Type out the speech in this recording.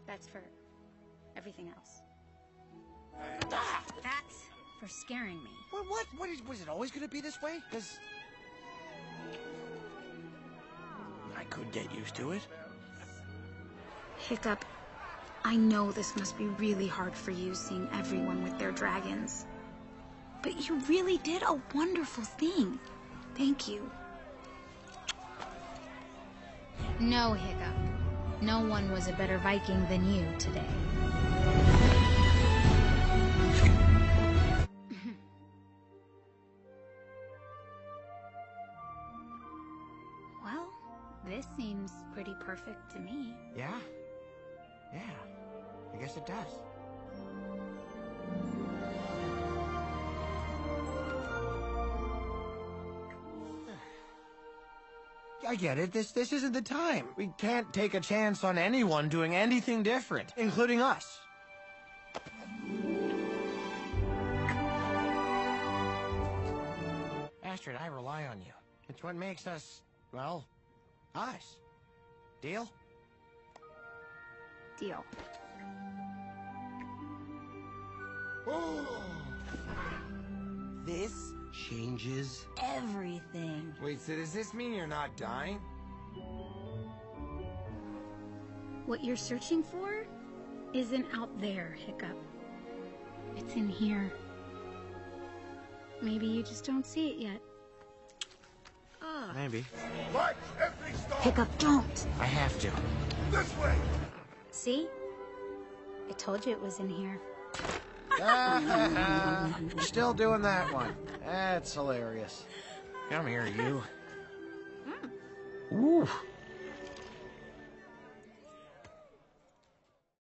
That's for everything else. Ah! That's for scaring me. Was it always gonna be this way? Because I could get used to it. Hiccup, I know this must be really hard for you seeing everyone with their dragons. But you really did a wonderful thing. Thank you. No, Hiccup. No one was a better Viking than you today. Well, this seems pretty perfect to me. Yeah? Yeah. I guess it does. I get it. This isn't the time. We can't take a chance on anyone doing anything different, including us. Astrid, I rely on you. It's what makes us, well, us. Deal? Deal. This changes everything. Wait, so does this mean you're not dying? What you're searching for isn't out there, Hiccup. It's in here. Maybe you just don't see it yet. Maybe. Lights, everything stop! Hiccup, don't! I have to. This way! See? I told you it was in here. Still doing that one. That's hilarious. Come here, you. Ooh.